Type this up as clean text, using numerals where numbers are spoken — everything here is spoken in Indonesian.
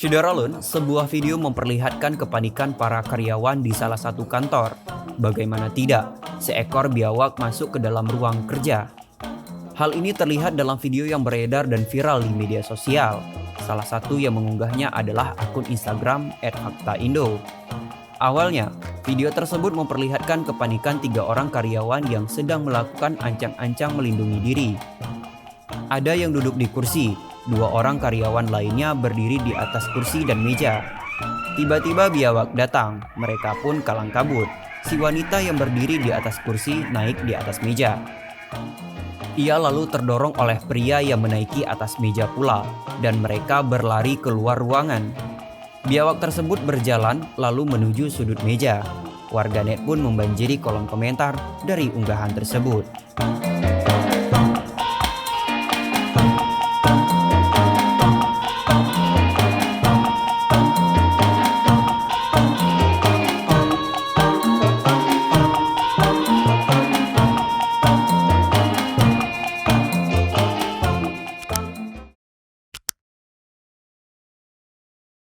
Syederalun, sebuah video memperlihatkan kepanikan para karyawan di salah satu kantor. Bagaimana tidak, seekor biawak masuk ke dalam ruang kerja. Hal ini terlihat dalam video yang beredar dan viral di media sosial. Salah satu yang mengunggahnya adalah akun Instagram @faktaindo. Awalnya, video tersebut memperlihatkan kepanikan 3 orang karyawan yang sedang melakukan ancang-ancang melindungi diri. Ada yang duduk di kursi, 2 orang karyawan lainnya berdiri di atas kursi dan meja. Tiba-tiba biawak datang, mereka pun kalang kabut. Si wanita yang berdiri di atas kursi naik di atas meja. Ia lalu terdorong oleh pria yang menaiki atas meja pula, dan mereka berlari keluar ruangan. Biawak tersebut berjalan lalu menuju sudut meja. Warganet pun membanjiri kolom komentar dari unggahan tersebut.